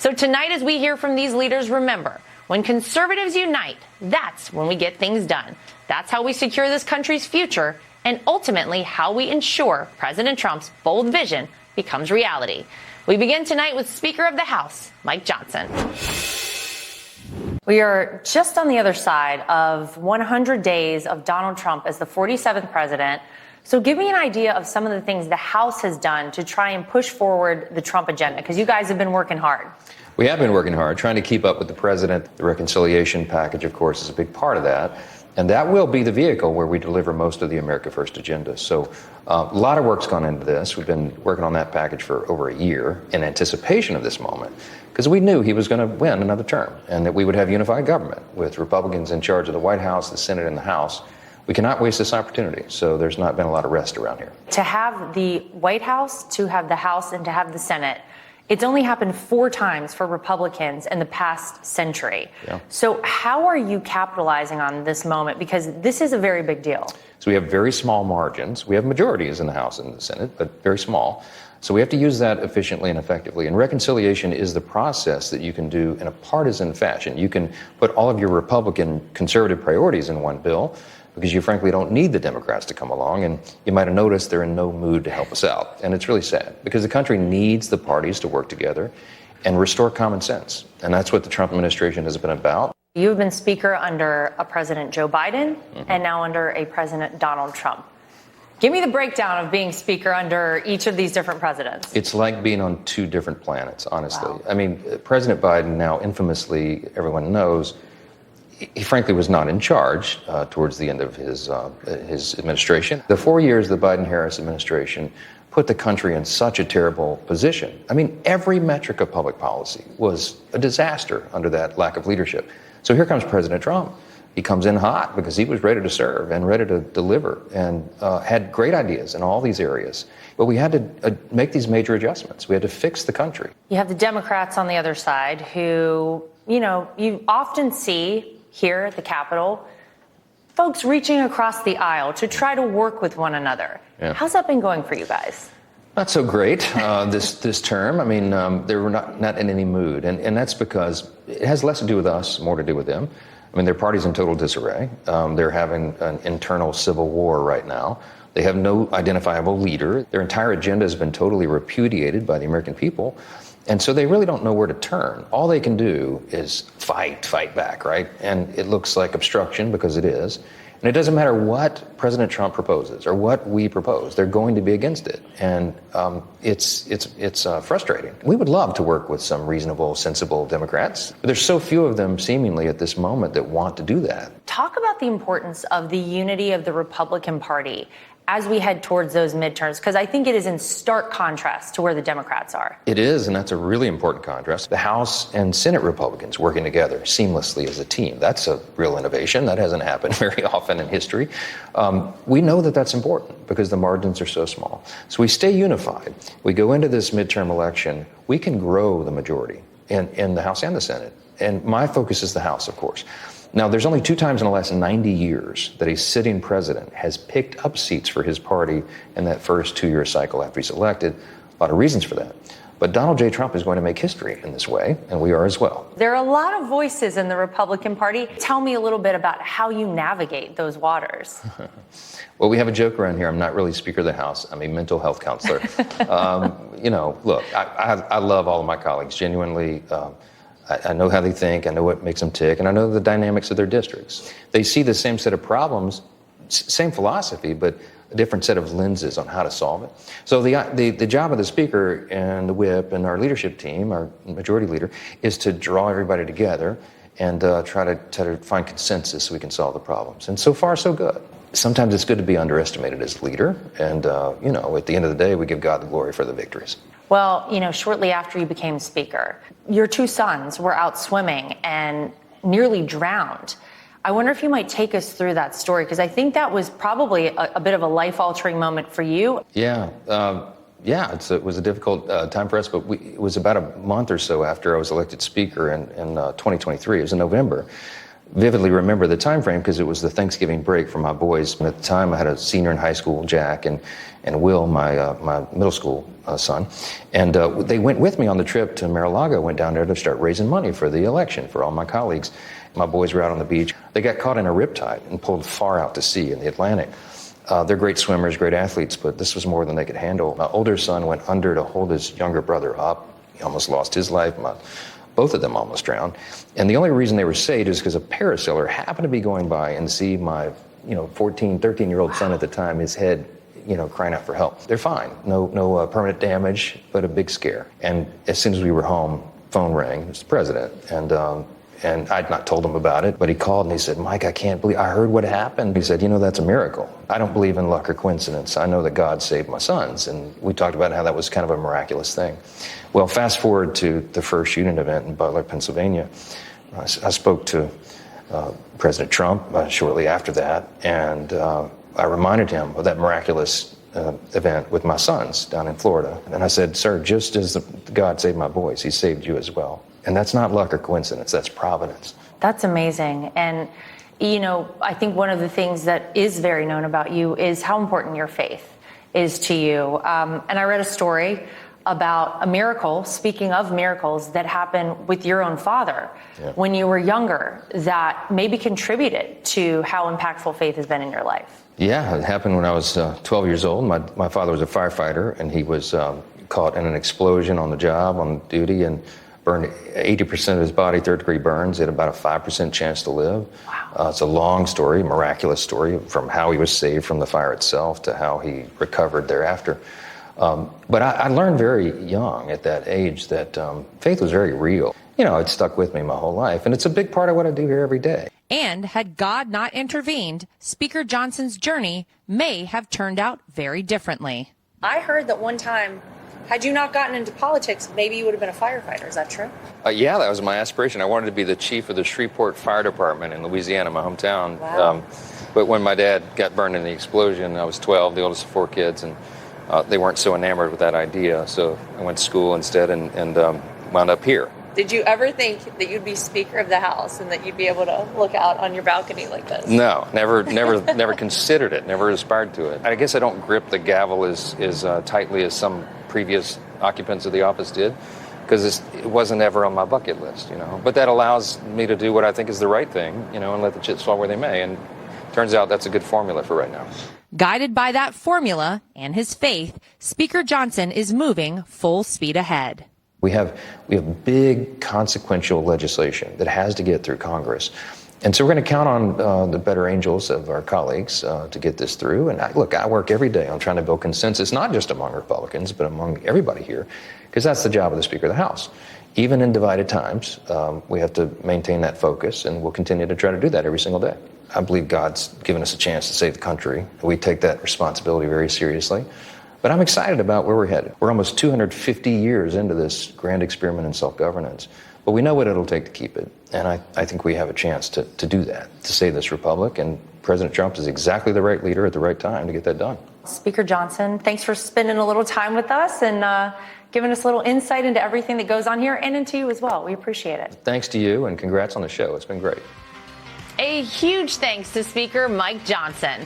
So tonight, as we hear from these leaders, remember, when conservatives unite, that's when we get things done. That's how we secure this country's future and ultimately how we ensure President Trump's bold vision becomes reality. We begin tonight with Speaker of the House, Mike Johnson. We are just on the other side of 100 days of Donald Trump as the 47th president. So give me an idea of some of the things the House has done to try and push forward the Trump agenda, because you guys have been working hard. We have been working hard, trying to keep up with the president. The reconciliation package, of course, is a big part of that. And that will be the vehicle where we deliver most of the America First agenda. So a lot of work's gone into this. We've been working on that package for over a year in anticipation of this moment, because we knew he was going to win another term and that we would have unified government with Republicans in charge of the White House, the Senate, and the House. We cannot waste this opportunity. So there's not been a lot of rest around here. To have the White House, to have the House, and to have the Senate, it's only happened 4 times for Republicans in the past century. Yeah. So how are you capitalizing on this moment? Because this is a very big deal. So we have very small margins. We have majorities in the House and the Senate, but very small. So we have to use that efficiently and effectively. And reconciliation is the process that you can do in a partisan fashion. You can put all of your Republican conservative priorities in one bill, because you frankly don't need the Democrats to come along. And you might have noticed they're in no mood to help us out. And it's really sad, because the country needs the parties to work together and restore common sense. And that's what the Trump administration has been about. You've been Speaker under a President Joe Biden and now under a President Donald Trump. Give me the breakdown of being Speaker under each of these different presidents. It's like being on 2 different planets, honestly. Wow. I mean, President Biden, now infamously, everyone knows, he frankly was not in charge towards the end of his administration. The 4 years of the Biden-Harris administration put the country in such a terrible position. I mean, every metric of public policy was a disaster under that lack of leadership. So here comes President Trump. He comes in hot because he was ready to serve and ready to deliver and had great ideas in all these areas. But we had to make these major adjustments. We had to fix the country. You have the Democrats on the other side who, you often see here at the Capitol, folks reaching across the aisle to try to work with one another. Yeah. How's that been going for you guys? Not so great this term. I mean, they were not in any mood. And that's because it has less to do with us, more to do with them. I mean, their party's in total disarray. They're having an internal civil war right now. They have no identifiable leader. Their entire agenda has been totally repudiated by the American people. And so they really don't know where to turn. All they can do is fight back, right? And it looks like obstruction, because it is. And it doesn't matter what President Trump proposes or what we propose. They're going to be against it. And it's frustrating. We would love to work with some reasonable, sensible Democrats, but there's so few of them seemingly at this moment that want to do that. Talk about the importance of the unity of the Republican Party as we head towards those midterms, because I think it is in stark contrast to where the Democrats are. It is, and that's a really important contrast. The House and Senate Republicans working together seamlessly as a team. That's a real innovation. That hasn't happened very often in history. We know that that's important because the margins are so small. So we stay unified. We go into this midterm election. We can grow the majority in the House and the Senate. And my focus is the House, of course. Now, there's only 2 times in the last 90 years that a sitting president has picked up seats for his party in that first 2-year cycle after he's elected. A lot of reasons for that. But Donald J. Trump is going to make history in this way, and we are as well. There are a lot of voices in the Republican Party. Tell me a little bit about how you navigate those waters. Well, we have a joke around here. I'm not really Speaker of the House. I'm a mental health counselor. Look, I love all of my colleagues, genuinely. I know how they think, I know what makes them tick, and I know the dynamics of their districts. They see the same set of problems, same philosophy, but a different set of lenses on how to solve it. So the job of the Speaker and the whip and our leadership team, our majority leader, is to draw everybody together and try to find consensus so we can solve the problems. And so far, so good. Sometimes it's good to be underestimated as a leader, and at the end of the day, we give God the glory for the victories. Well, shortly after you became Speaker, your 2 sons were out swimming and nearly drowned. I wonder if you might take us through that story, because I think that was probably a bit of a life-altering moment for you. Yeah, it was a difficult time for us, but it was about a month or so after I was elected Speaker in 2023. It was in November. vividly remember the time frame because it was the Thanksgiving break for my boys. And at the time, I had a senior in high school, Jack, and Will, my middle school son. And they went with me on the trip to Mar-a-Lago, went down there to start raising money for the election for all my colleagues. My boys were out on the beach. They got caught in a riptide and pulled far out to sea in the Atlantic. They're great swimmers, great athletes, but this was more than they could handle. My older son went under to hold his younger brother up. He almost lost his life. Both of them almost drowned. And the only reason they were saved is because a parasailor happened to be going by and see my 14, 13-year-old son at the time, his head crying out for help. They're fine. No permanent damage, but a big scare. And as soon as we were home, phone rang. It was the president. And I'd not told him about it, but he called and he said, Mike, I can't believe, I heard what happened. He said, that's a miracle. I don't believe in luck or coincidence. I know that God saved my sons. And we talked about how that was kind of a miraculous thing. Well, fast forward to the first shooting event in Butler, Pennsylvania. I spoke to President Trump shortly after that, and I reminded him of that miraculous event with my sons down in Florida. And I said, sir, just as God saved my boys, he saved you as well. And that's not luck or coincidence, that's providence. That's amazing. And, I think one of the things that is very known about you is how important your faith is to you. And I read a story about a miracle, speaking of miracles, that happened with your own father when you were younger that maybe contributed to how impactful faith has been in your life. Yeah, it happened when I was 12 years old. My father was a firefighter, and he was caught in an explosion on the job, on duty, and burned 80% of his body, third-degree burns. He had about a 5% chance to live. Wow. It's a long story, miraculous story, from how he was saved from the fire itself to how he recovered thereafter. But I learned very young at that age that faith was very real. It stuck with me my whole life, and it's a big part of what I do here every day. And had God not intervened, Speaker Johnson's journey may have turned out very differently. I heard that one time, had you not gotten into politics, maybe you would have been a firefighter. Is that true? Yeah, that was my aspiration. I wanted to be the chief of the Shreveport Fire Department in Louisiana, my hometown. Wow. But when my dad got burned in the explosion, I was 12, the oldest of 4 kids, and they weren't so enamored with that idea. So I went to school instead and wound up here. Did you ever think that you'd be Speaker of the House and that you'd be able to look out on your balcony like this? No, never considered it, never aspired to it. I guess I don't grip the gavel as tightly as some previous occupants of the office did, because it wasn't ever on my bucket list, But that allows me to do what I think is the right thing, and let the chips fall where they may. And turns out that's a good formula for right now. Guided by that formula and his faith, Speaker Johnson is moving full speed ahead. We have big consequential legislation that has to get through Congress. And so we're going to count on the better angels of our colleagues to get this through. And I work every day on trying to build consensus, not just among Republicans, but among everybody here, because that's the job of the Speaker of the House. Even in divided times, we have to maintain that focus, and we'll continue to try to do that every single day. I believe God's given us a chance to save the country. We take that responsibility very seriously. But I'm excited about where we're headed. We're almost 250 years into this grand experiment in self-governance. But we know what it'll take to keep it. And I think we have a chance to do that, to save this republic. And President Trump is exactly the right leader at the right time to get that done. Speaker Johnson, thanks for spending a little time with us and giving us a little insight into everything that goes on here and into you as well. We appreciate it. Thanks to you, and congrats on the show. It's been great. A huge thanks to Speaker Mike Johnson.